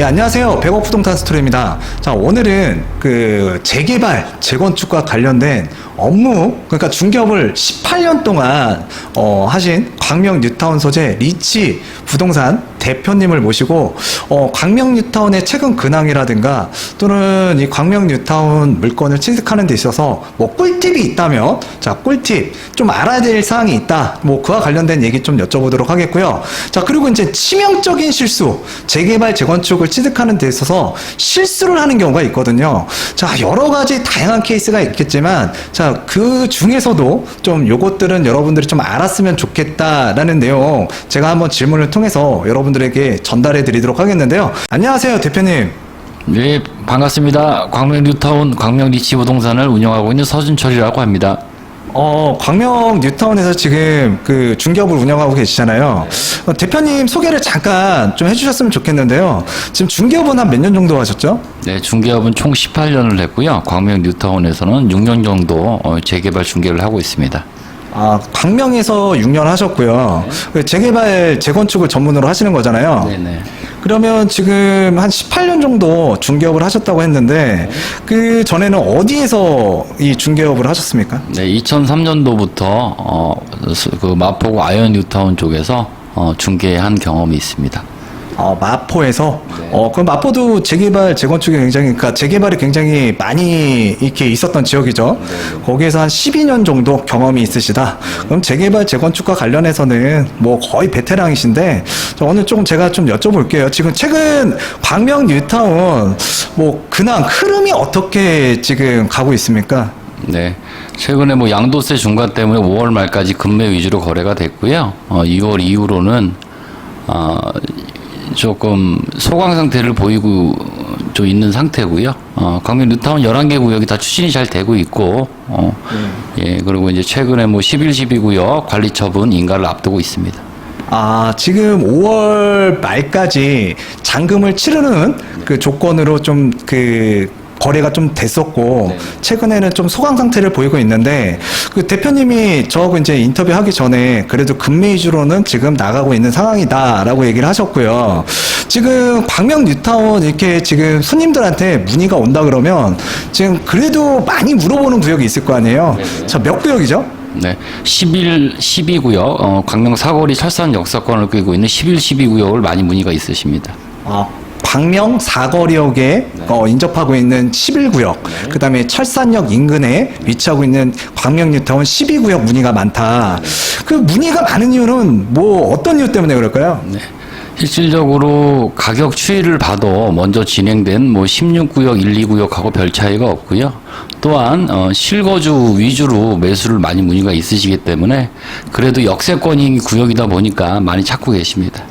네, 안녕하세요. 백억부동산 스토리입니다. 자, 오늘은 그 재개발, 재건축과 관련된 업무, 그러니까 중개업을 18년 동안 하신 광명 뉴타운 소재 리치 부동산 대표님을 모시고 광명 뉴타운의 최근 근황이라든가 또는 이 광명 뉴타운 물건을 취득하는 데 있어서 뭐 꿀팁이 있다면, 자, 꿀팁 좀 알아야 될 사항이 있다, 뭐 그와 관련된 얘기 좀 여쭤보도록 하겠고요. 자, 그리고 이제 치명적인 실수, 재개발 재건축을 취득하는 데 있어서 실수를 하는 경우가 있거든요. 자, 여러 가지 다양한 케이스가 있겠지만, 자, 그 중에서도 좀 요것들은 여러분들이 좀 알았으면 좋겠다라는 내용 제가 한번 질문을 통해서 여러분들에게 전달해 드리도록 하겠는데요. 안녕하세요, 대표님. 네, 반갑습니다. 광명 뉴타운 광명 리치 부동산을 운영하고 있는 서준철이라고 합니다. 광명 뉴타운에서 지금 그 중개업을 운영하고 계시잖아요. 대표님 소개를 잠깐 좀 해주셨으면 좋겠는데요. 지금 중개업은 한 몇 년 정도 하셨죠? 네, 중개업은 총 18년을 했고요. 광명 뉴타운에서는 6년 정도 재개발 중개를 하고 있습니다. 아, 광명에서 6년 하셨고요. 재개발, 재건축을 전문으로 하시는 거잖아요. 네네. 그러면 지금 한 18년 정도 중개업을 하셨다고 했는데, 그 전에는 어디에서 이 중개업을 하셨습니까? 네, 2003년도부터 그 마포구 아이언 뉴타운 쪽에서 중개한 경험이 있습니다. 마포에서? 그럼 마포도 재개발, 재건축이 굉장히, 그러니까 재개발이 굉장히 많이 이렇게 있었던 지역이죠. 거기에서 한 12년 정도 경험이 있으시다. 그럼 재개발, 재건축과 관련해서는 뭐 거의 베테랑이신데, 오늘 조금 제가 좀 여쭤볼게요. 지금 최근 광명 뉴타운 뭐 근황, 흐름이 어떻게 지금 가고 있습니까? 네, 최근에 뭐 양도세 중과 때문에 5월 말까지 금매 위주로 거래가 됐고요. 2월 이후로는 조금 소강 상태를 보이고 좀 있는 상태고요. 광명 뉴타운 11개 구역이 다 추진이 잘 되고 있고, 예, 그리고 이제 최근에 뭐 11, 12구역 관리 처분 인가를 앞두고 있습니다. 지금 5월 말까지 잔금을 치르는 그 조건으로 좀 거래가 좀 됐었고, 네. 최근에는 좀 소강 상태를 보이고 있는데, 그 대표님이 저하고 이제 인터뷰하기 전에 그래도 금매 위주로는 지금 나가고 있는 상황이다라고 얘기를 하셨고요. 지금 광명 뉴타운 이렇게 지금 손님들한테 문의가 온다 그러면 지금 그래도 많이 물어보는 구역이 있을 거 아니에요? 네네. 자, 몇 구역이죠? 네, 11, 12구역, 광명 사거리 철산 역사권을 끌고 있는 11, 12구역을 많이 문의가 있으십니다. 광명 사거리역에 인접하고 있는 11구역, 그 다음에 철산역 인근에 위치하고 있는 광명 뉴타운 12구역 문의가 많다. 그 문의가 많은 이유는 뭐 어떤 이유 때문에 그럴까요? 네. 실질적으로 가격 추이를 봐도 먼저 진행된 뭐 16구역, 1, 2구역하고 별 차이가 없고요. 또한 실거주 위주로 매수를 많이 문의가 있으시기 때문에 그래도 역세권인 구역이다 보니까 많이 찾고 계십니다.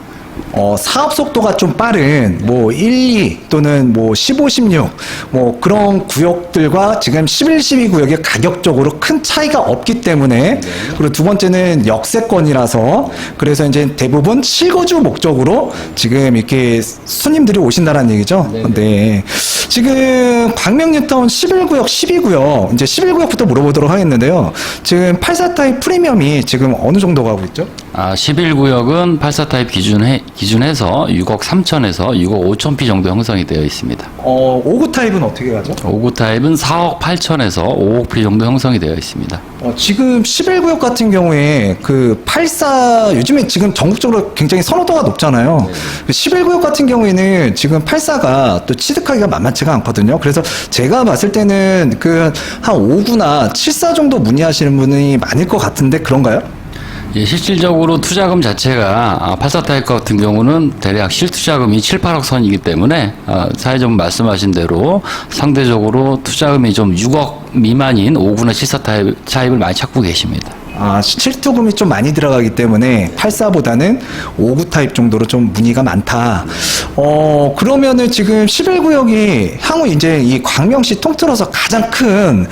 사업 속도가 좀 빠른 뭐 1, 2 또는 뭐 15, 16 뭐 그런 구역들과 지금 11, 12 구역의 가격적으로 큰 차이가 없기 때문에, 그리고 두 번째는 역세권이라서 그래서 이제 대부분 실거주 목적으로 지금 이렇게 손님들이 오신다는 얘기죠. 네. 지금 광명 뉴타운 11구역, 12구역, 이제 11구역부터 물어보도록 하겠는데요. 지금 84타입 프리미엄이 지금 어느 정도 가고 있죠? 11구역은 84타입 기준해서 6억 3천에서 6억 5천 피 정도 형성이 되어 있습니다. 5구 타입은 어떻게 가죠? 5구 타입은 4억 8천에서 5억 피 정도 형성이 되어 있습니다. 지금 11구역 같은 경우에 그 84, 요즘에 지금 전국적으로 굉장히 선호도가 높잖아요. 11구역 같은 경우에는 지금 84가 또 취득하기가 만만치가 않거든요. 그래서 제가 봤을 때는 그 한 5구나 74 정도 문의하시는 분이 많을 것 같은데 그런가요? 예, 실질적으로 투자금 자체가 84타입 같은 경우는 대략 실투자금이 7, 8억 선이기 때문에 사회자분 말씀하신 대로 상대적으로 투자금이 좀 6억 미만인 5구나 74 타입을 많이 찾고 계십니다. 실투금이 좀 많이 들어가기 때문에 84보다는 5구 타입 정도로 좀 문의가 많다. 그러면은 지금 11구역이 향후 이제 이 광명시 통틀어서 가장 큰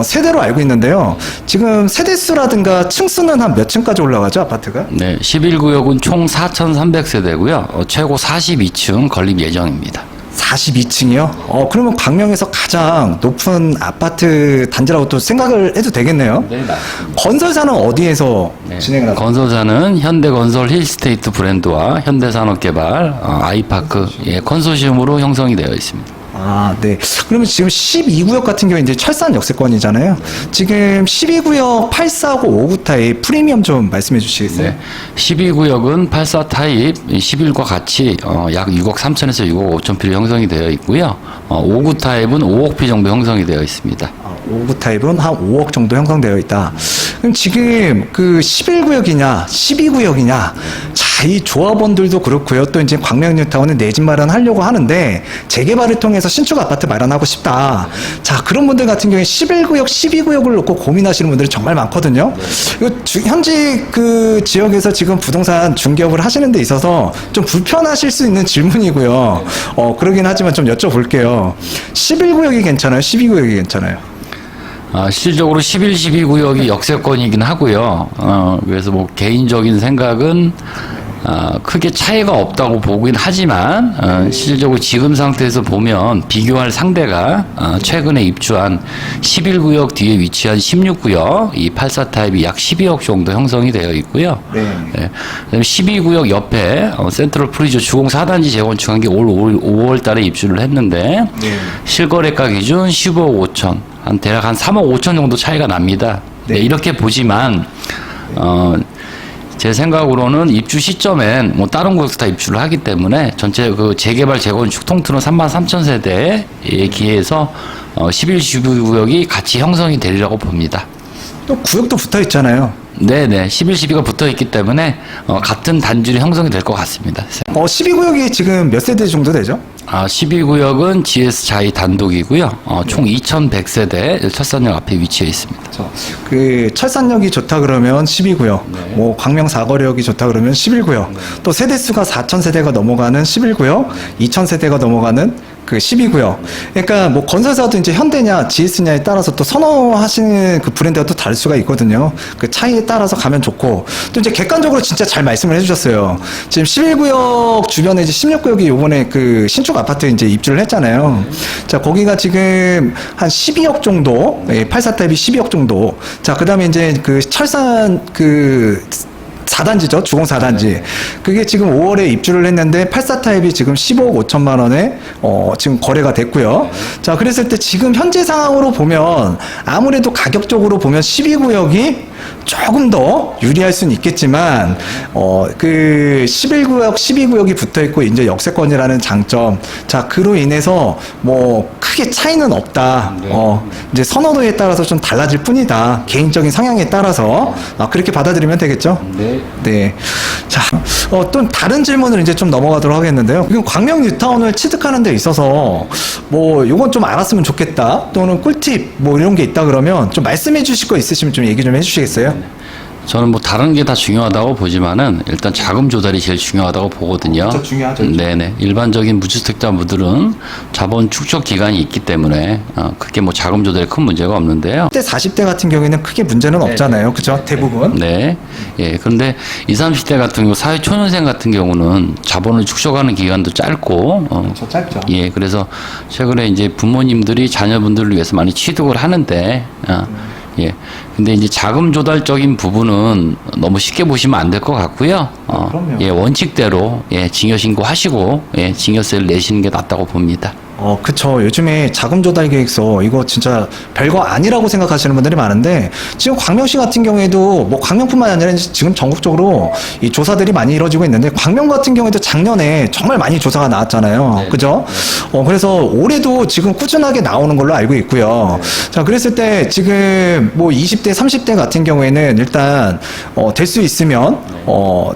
세대로 알고 있는데요. 지금 세대수라든가 층수는 한 몇 층까지 올라가죠, 아파트가? 네, 11구역은 총 4,300세대고요. 최고 42층 건립 예정입니다. 42층이요? 그러면 광명에서 가장 높은 아파트 단지라고 또 생각을 해도 되겠네요. 네, 맞습니다. 건설사는 어디에서 진행을 하나요? 건설사는 현대건설 힐스테이트 브랜드와 현대산업개발, 아이파크 컨소시엄으로 형성이 되어 있습니다. 아, 네. 그러면 지금 12구역 같은 경우에 이제 철산 역세권이잖아요. 지금 12구역 8사하고 5구 타입 프리미엄 좀 말씀해 주시겠어요? 네. 12구역은 84 타입 11과 같이 약 6억 3천에서 6억 5천 피로 형성이 되어 있고요. 5구 타입은 5억 피 정도 형성이 되어 있습니다. 5구 타입은 한 5억 정도 형성되어 있다. 그럼 지금 그 11구역이냐, 12구역이냐, 자, 이 조합원들도 그렇고요. 또 이제 광명뉴타운은 내 집 마련하려고 하는데 재개발을 통해서 신축 아파트 마련하고 싶다. 자, 그런 분들 같은 경우에 11구역, 12구역을 놓고 고민하시는 분들이 정말 많거든요. 이거 현재 그 지역에서 지금 부동산 중개업을 하시는 데 있어서 좀 불편하실 수 있는 질문이고요. 그러긴 하지만 좀 여쭤볼게요. 11구역이 괜찮아요? 12구역이 괜찮아요? 실질적으로 11, 12구역이 역세권이긴 하고요. 그래서 뭐 개인적인 생각은 크게 차이가 없다고 보긴 하지만 실질적으로 지금 상태에서 보면 비교할 상대가 최근에 입주한 11구역 뒤에 위치한 16구역 이 84 타입이 약 12억 정도 형성이 되어 있고요. 네. 네. 그다음에 12구역 옆에 센트럴 프리저 주공 4단지 재건축한 게 올 5월 달에 입주를 했는데 네. 실거래가 기준 15억 5천 한 대략 한 3억 5천 정도 차이가 납니다. 네. 네, 이렇게 보지만 제 생각으로는 입주 시점엔 뭐 다른 구역도 다 입주를 하기 때문에 전체 그 재개발 재건축 통틀어 33,000세대에 기해서 11, 12구역이 같이 형성이 되리라고 봅니다. 또 구역도 붙어 있잖아요. 네네 11, 12가 붙어 있기 때문에 같은 단지로 형성이 될 것 같습니다. 12구역이 지금 몇 세대 정도 되죠? 12구역은 GS 자이 단독이고요. 총 2,100세대 철산역 앞에 위치해 있습니다. 그 철산역이 좋다 그러면 12구역, 뭐 광명 사거리역이 좋다 그러면 11구역, 또 세대수가 4,000세대가 넘어가는 11구역, 2,000세대가 넘어가는 그 12구역. 그러니까 뭐 건설사도 이제 현대냐 GS냐에 따라서 또 선호하시는 그 브랜드가 또 다를 수가 있거든요. 그 차이에 따라서 가면 좋고, 또 이제 객관적으로 진짜 잘 말씀을 해주셨어요. 지금 11구역 주변에 이제 16구역이 요번에 그 신축 아파트 이제 입주를 했잖아요. 자, 거기가 지금 한 12억 정도, 84 타입이 12억 정도. 자, 그 다음에 이제 그 철산 그 4단지죠. 주공 4단지. 그게 지금 5월에 입주를 했는데 84 타입이 지금 15억 5천만 원에 지금 거래가 됐고요. 자, 그랬을 때 지금 현재 상황으로 보면 아무래도 가격적으로 보면 12구역이 조금 더 유리할 수는 있겠지만 그 11구역, 12구역이 붙어 있고 이제 역세권이라는 장점. 자, 그로 인해서 뭐 크게 차이는 없다. 이제 선호도에 따라서 좀 달라질 뿐이다. 개인적인 성향에 따라서 그렇게 받아들이면 되겠죠? 네. 네. 자, 또 다른 질문을 이제 좀 넘어가도록 하겠는데요. 지금 광명 뉴타운을 취득하는 데 있어서 뭐 요건 좀 알았으면 좋겠다. 또는 꿀팁 뭐 이런 게 있다 그러면 좀 말씀해 주실 거 있으시면 좀 얘기 좀 해주시겠어요? 저는 뭐 다른 게 다 중요하다고 보지만은 일단 자금 조달이 제일 중요하다고 보거든요. 그렇죠, 중요하죠. 네네. 일반적인 무주택자분들은 자본 축적 기간이 있기 때문에 그게 뭐 자금 조달에 큰 문제가 없는데요. 10대, 40대 같은 경우에는 크게 문제는 없잖아요. 그렇죠? 대부분. 네. 예. 그런데 20, 30대 같은 경우 사회 초년생 같은 경우는 자본을 축적하는 기간도 짧고 저 짧죠. 예. 그래서 최근에 이제 부모님들이 자녀분들을 위해서 많이 취득을 하는데 예. 근데 이제 자금 조달적인 부분은 너무 쉽게 보시면 안 될 것 같고요. 그럼요. 예, 원칙대로 예, 증여 신고하시고 예, 증여세를 내시는 게 낫다고 봅니다. 그쵸. 요즘에 자금 조달 계획서 이거 진짜 별거 아니라고 생각하시는 분들이 많은데 지금 광명시 같은 경우에도 뭐 광명뿐만 아니라 지금 전국적으로 이 조사들이 많이 이루어지고 있는데 광명 같은 경우에도 작년에 정말 많이 조사가 나왔잖아요. 네. 그죠? 그래서 올해도 지금 꾸준하게 나오는 걸로 알고 있고요. 자, 그랬을 때 지금 뭐 20대, 30대 같은 경우에는 일단 될 수 있으면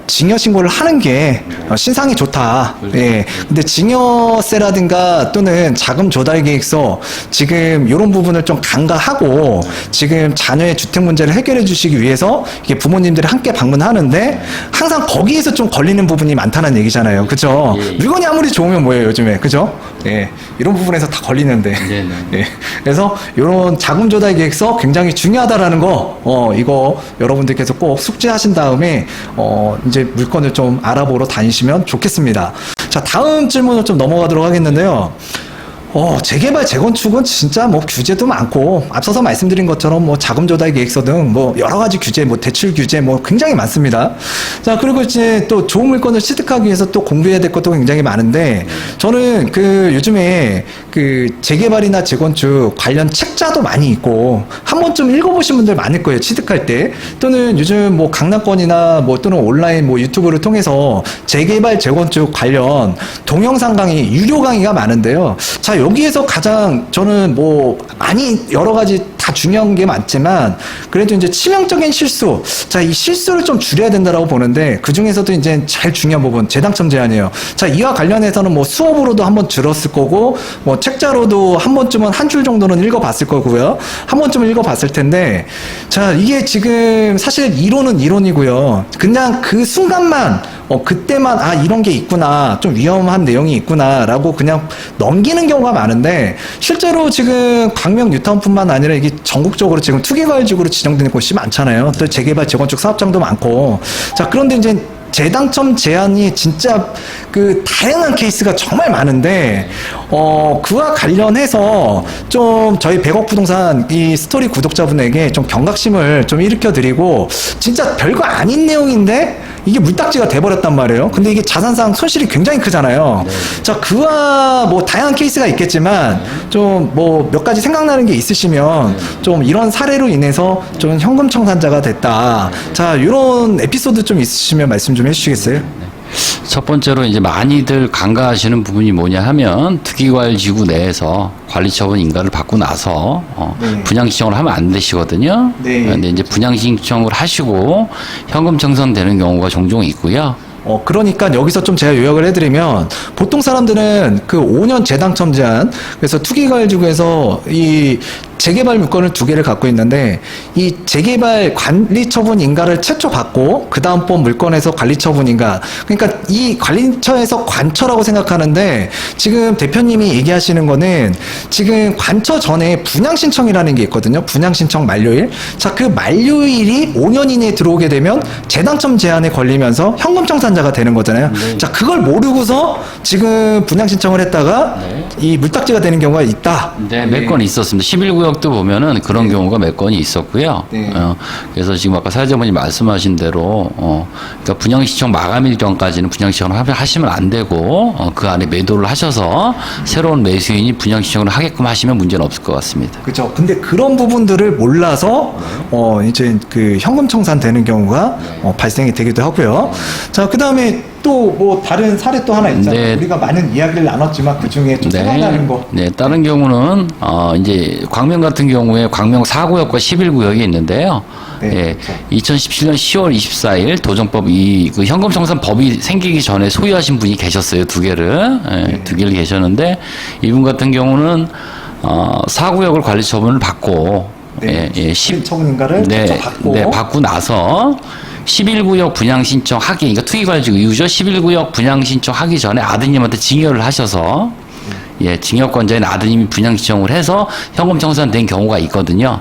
증여 신고를 하는 게 신상이 좋다. 예. 근데 증여세라든가 또는 자금 조달 계획서 지금 이런 부분을 좀 간과하고 지금 자녀의 주택 문제를 해결해 주시기 위해서 이게 부모님들이 함께 방문하는데 항상 거기에서 좀 걸리는 부분이 많다는 얘기잖아요. 그죠? 예. 물건이 아무리 좋으면 뭐예요, 요즘에. 그죠? 예. 이런 부분에서 다 걸리는데. 네네. 예. 그래서 이런 자금 조달 계획서 굉장히 중요하다라는 거, 이거 여러분들께서 꼭 숙지하신 다음에, 이제 물건을 좀 알아보러 다니시면 좋겠습니다. 자, 다음 질문으로 좀 넘어가도록 하겠는데요. 재개발, 재건축은 진짜 뭐 규제도 많고, 앞서서 말씀드린 것처럼 뭐 자금 조달 계획서 등 뭐 여러 가지 규제, 뭐 대출 규제 뭐 굉장히 많습니다. 자, 그리고 이제 또 좋은 물건을 취득하기 위해서 또 공부해야 될 것도 굉장히 많은데, 저는 요즘에 재개발이나 재건축 관련 책자도 많이 있고, 한 번쯤 읽어보신 분들 많을 거예요, 취득할 때. 또는 요즘 뭐 강남권이나 뭐 또는 온라인 뭐 유튜브를 통해서 재개발, 재건축 관련 동영상 강의, 유료 강의가 많은데요. 자, 여기에서 가장 저는 뭐 많이 여러 가지 다 중요한 게 많지만 그래도 이제 치명적인 실수, 자, 이 실수를 좀 줄여야 된다라고 보는데 그 중에서도 이제 제일 중요한 부분 재당첨 제한이에요. 자, 이와 관련해서는 뭐 수업으로도 한번 들었을 거고 뭐 책자로도 한 번쯤은 한 줄 정도는 읽어봤을 거고요. 한 번쯤은 읽어봤을 텐데, 자, 이게 지금 사실 이론은 이론이고요. 그냥 그 순간만 그때만 이런 게 있구나, 좀 위험한 내용이 있구나라고 그냥 넘기는 경우가 많은데, 실제로 지금 광명 뉴타운뿐만 아니라 이게 전국적으로 지금 투기과열지구로 지정되는 곳이 많잖아요. 또 재개발, 재건축 사업장도 많고. 자, 그런데 이제 재당첨 제한이 진짜 다양한 케이스가 정말 많은데, 그와 관련해서 좀 저희 100억 부동산 이 스토리 구독자분에게 좀 경각심을 좀 일으켜드리고, 진짜 별거 아닌 내용인데 이게 물딱지가 돼버렸단 말이에요. 근데 이게 자산상 손실이 굉장히 크잖아요. 네. 자, 그와 뭐 다양한 케이스가 있겠지만 좀 뭐 몇 가지 생각나는 게 있으시면 좀 이런 사례로 인해서 좀 현금 청산자가 됐다. 자, 이런 에피소드 좀 있으시면 말씀 좀 해주시겠어요? 첫 번째로 이제 많이들 간과하시는 부분이 뭐냐 하면 투기과열지구 내에서 관리처분 인가를 받고 나서 네. 분양신청을 하면 안 되시거든요. 네. 근데 이제 분양신청을 하시고 현금 청산되는 경우가 종종 있고요. 그러니까 여기서 좀 제가 요약을 해드리면, 보통 사람들은 5년 재당첨 제한, 그래서 투기과열지구에서 이 재개발 물건을 2개를 갖고 있는데, 이 재개발 관리처분 인가를 최초 받고 그 다음번 물건에서 관리처분 인가, 그러니까 이 관리처에서 관처라고 생각하는데, 지금 대표님이 얘기하시는 거는 지금 관처 전에 분양신청이라는 게 있거든요. 분양신청 만료일. 자, 그 만료일이 5년 이내에 들어오게 되면 재당첨 제한에 걸리면서 현금 청산자가 되는 거잖아요. 네. 자, 그걸 모르고서 지금 분양신청을 했다가 네. 이 물딱지가 되는 경우가 있다. 네, 몇 건 있었습니다. 11구역도 보면은 그런 경우가 몇 건이 있었고요. 네. 그래서 지금 아까 사회자분이 말씀하신 대로, 그러니까 분양신청 마감일 전까지는 분양신청을 하시면 안 되고, 그 안에 매도를 하셔서 새로운 매수인이 분양신청을 하게끔 하시면 문제는 없을 것 같습니다. 그렇죠. 근데 그런 부분들을 몰라서 이제 현금 청산되는 경우가 발생이 되기도 하고요. 자, 그다음에 또 뭐 다른 사례 또 하나 있잖아요. 네. 우리가 많은 이야기를 나눴지만 그 중에 좀 생각나는 거. 네, 다른 경우는 이제 광명 같은 경우에 광명 4구역과 11구역이 있는데요. 네, 예, 그렇죠. 2017년 10월 24일 도정법 그 현금 청산 법이 생기기 전에 소유하신 분이 계셨어요. 2개를. 예, 네. 2개를 계셨는데 이분 같은 경우는 4구역을 관리 처분을 받고 네. 예, 처분 인가를 네, 받고. 네, 받고 나서 11구역 분양신청 하기, 그러니까 투기과열지구 이유죠. 11구역 분양신청 하기 전에 아드님한테 증여를 하셔서, 예, 증여권자인 아드님이 분양신청을 해서 현금 청산된 경우가 있거든요.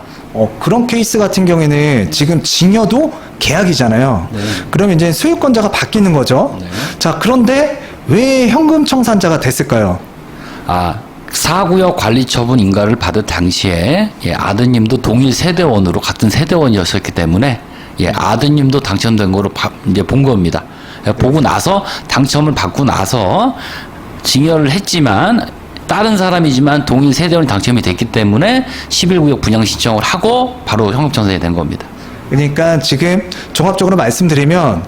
그런 케이스 같은 경우에는 지금 증여도 계약이잖아요. 네. 그러면 이제 소유권자가 바뀌는 거죠. 네. 자, 그런데 왜 현금 청산자가 됐을까요? 4구역 관리처분 인가를 받을 당시에, 예, 아드님도 동일 세대원으로 같은 세대원이었었기 때문에, 예, 아드님도 당첨된 거로 이제 본 겁니다. 예, 보고 나서 당첨을 받고 나서 증여를 했지만 다른 사람이지만 동일 세대원이 당첨이 됐기 때문에 11구역 분양 신청을 하고 바로 현금 청산이 된 겁니다. 그러니까 지금 종합적으로 말씀드리면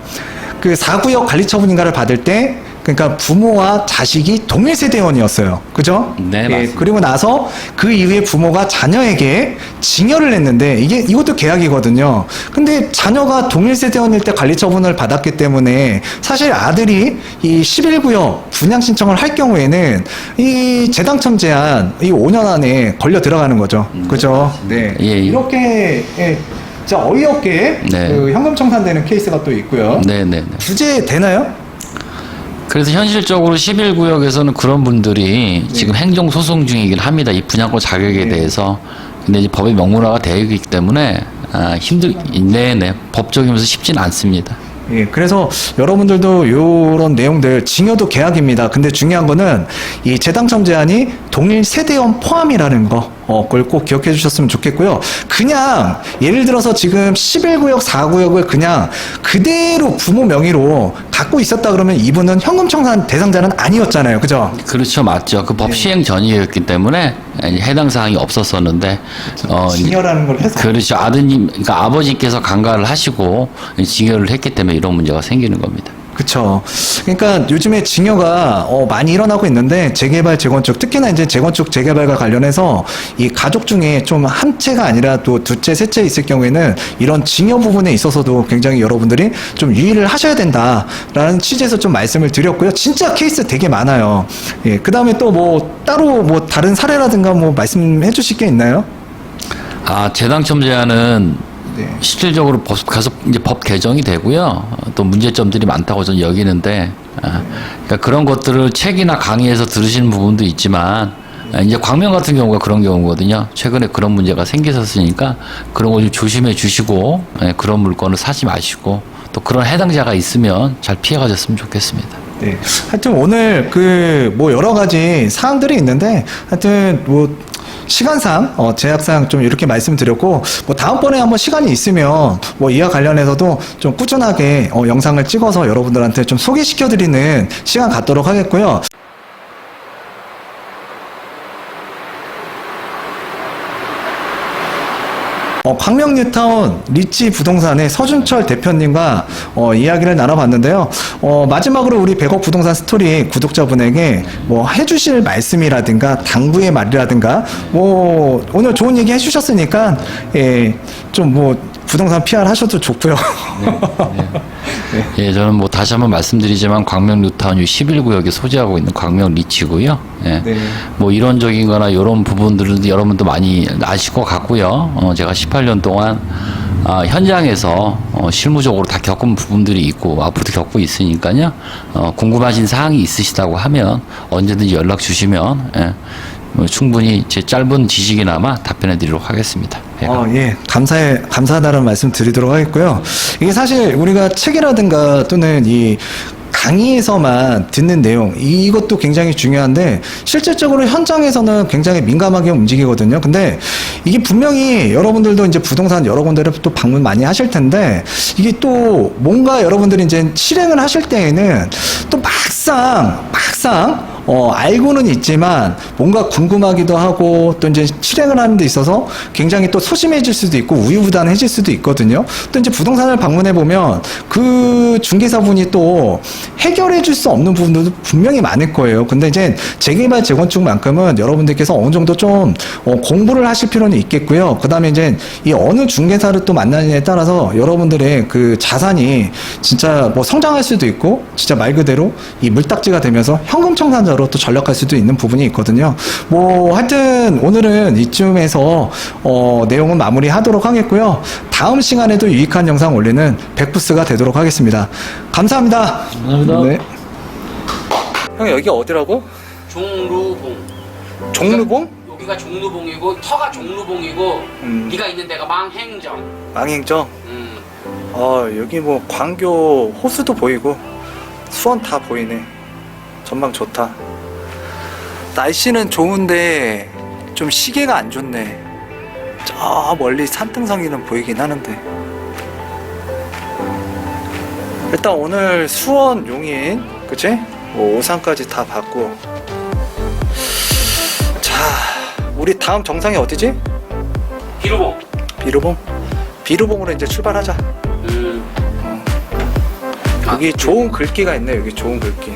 4구역 관리처분 인가를 받을 때, 그러니까 부모와 자식이 동일 세대원이었어요. 그죠? 네, 맞습니다. 그리고 나서 그 이후에 부모가 자녀에게 증여를 했는데, 이것도 계약이거든요. 근데 자녀가 동일 세대원일 때 관리처분을 받았기 때문에 사실 아들이 이 11구역 분양 신청을 할 경우에는 이 재당첨 제한 이 5년 안에 걸려 들어가는 거죠. 그죠? 네. 예, 예. 이렇게, 진짜 어이없게 네. 현금 청산되는 케이스가 또 있고요. 네네네. 구제 되나요? 그래서 현실적으로 11구역에서는 그런 분들이 지금 행정소송 중이긴 합니다. 이 분양권 자격에 네. 대해서. 근데 이제 법의 명문화가 되어 있기 때문에 네네. 법적이면서 쉽진 않습니다. 예, 그래서 여러분들도 요런 내용들, 징여도 계약입니다. 근데 중요한 거는 이 재당첨 제한이 동일 세대원 포함이라는 거, 그걸 꼭 기억해 주셨으면 좋겠고요. 그냥 예를 들어서 지금 11구역, 4구역을 그냥 그대로 부모 명의로 갖고 있었다 그러면 이분은 현금 청산 대상자는 아니었잖아요. 그죠? 그렇죠, 맞죠. 그 법 시행 전이었기 때문에 해당 사항이 없었었는데, 징여라는 걸 해서. 그렇죠. 아드님, 그러니까 아버지께서 강가를 하시고 징여를 했기 때문에 이런 문제가 생기는 겁니다. 그쵸. 그러니까 요즘에 징여가 많이 일어나고 있는데 재개발, 재건축, 특히나 이제 재건축, 재개발과 관련해서 이 가족 중에 좀 한 채가 아니라 또 두채, 세채 있을 경우에는 이런 징여 부분에 있어서도 굉장히 여러분들이 좀 유의를 하셔야 된다라는 취지에서 좀 말씀을 드렸고요. 진짜 케이스 되게 많아요. 예. 그 다음에 또 뭐 따로 뭐 다른 사례라든가 뭐 말씀해 주실 게 있나요? 재당첨 제한은 네. 실질적으로 가서 이제 법 개정이 되고요. 또 문제점들이 많다고 저는 여기는데, 그러니까 그런 것들을 책이나 강의에서 들으시는 부분도 있지만, 이제 광명 같은 경우가 그런 경우거든요. 최근에 그런 문제가 생겼었으니까 그런 거 좀 조심해 주시고, 그런 물건을 사지 마시고, 또 그런 해당자가 있으면 잘 피해 가셨으면 좋겠습니다. 네. 하여튼 오늘 뭐 여러 가지 사항들이 있는데 하여튼 뭐 시간상 제약상 좀 이렇게 말씀드렸고 뭐 다음번에 한번 시간이 있으면 뭐 이와 관련해서도 좀 꾸준하게 영상을 찍어서 여러분들한테 좀 소개시켜 드리는 시간 갖도록 하겠고요. 광명 뉴타운 리치 부동산의 서준철 대표님과 이야기를 나눠봤는데요. 마지막으로 우리 100억 부동산 스토리 구독자분에게 뭐 해주실 말씀이라든가 당부의 말이라든가 뭐 오늘 좋은 얘기 해주셨으니까 좀 뭐 부동산 PR 하셔도 좋고요. 네. 예, 저는 뭐 다시 한번 말씀드리지만 광명 뉴타운 11구역에 소재하고 있는 광명 리치고요. 예. 네. 뭐 이론적인 거나 이런 부분들은 여러분도 많이 아실 것 같고요. 제가 18년 동안 현장에서 실무적으로 다 겪은 부분들이 있고 앞으로도 겪고 있으니까요. 궁금하신 사항이 있으시다고 하면 언제든지 연락 주시면 뭐 충분히 제 짧은 지식이나마 답변해 드리도록 하겠습니다. 예. 감사하다는 말씀 드리도록 하겠고요. 이게 사실 우리가 책이라든가 또는 이 강의에서만 듣는 내용, 이것도 굉장히 중요한데, 실질적으로 현장에서는 굉장히 민감하게 움직이거든요. 근데 이게 분명히 여러분들도 이제 부동산 여러 군데를 또 방문 많이 하실 텐데, 이게 또 뭔가 여러분들이 이제 실행을 하실 때에는 또 막상 알고는 있지만 뭔가 궁금하기도 하고 또 이제 실행을 하는 데 있어서 굉장히 또 소심해질 수도 있고 우유부단해질 수도 있거든요. 또 이제 부동산을 방문해 보면 그 중개사분이 또 해결해 줄 수 없는 부분들도 분명히 많을 거예요. 근데 이제 재개발, 재건축만큼은 여러분들께서 어느 정도 좀 공부를 하실 필요는 있겠고요. 그 다음에 이제 이 어느 중개사를 또 만나느냐에 따라서 여러분들의 그 자산이 진짜 뭐 성장할 수도 있고 진짜 말 그대로 이 물딱지가 되면서 현금 청산자로 또 전락할 수도 있는 부분이 있거든요. 뭐 하여튼 오늘은 이쯤에서 내용은 마무리하도록 하겠고요. 다음 시간에도 유익한 영상 올리는 백부스가 되도록 하겠습니다. 감사합니다. 감사합니다. 네. 형 여기 어디라고? 종루봉. 종루봉? 여기가 종루봉이고 터가 종루봉이고 네가 있는 데가 망행정. 망행정? 여기 뭐 광교 호수도 보이고 수원 다 보이네. 전망 좋다. 날씨는 좋은데 좀 시계가 안 좋네. 저 멀리 산등성이는 보이긴 하는데. 일단 오늘 수원, 용인, 그치? 뭐 오산까지 다 봤고. 자, 우리 다음 정상이 어디지? 비루봉. 비루봉? 비루봉으로 이제 출발하자. 여기 좋은 글귀가 있네. 여기 좋은 글귀.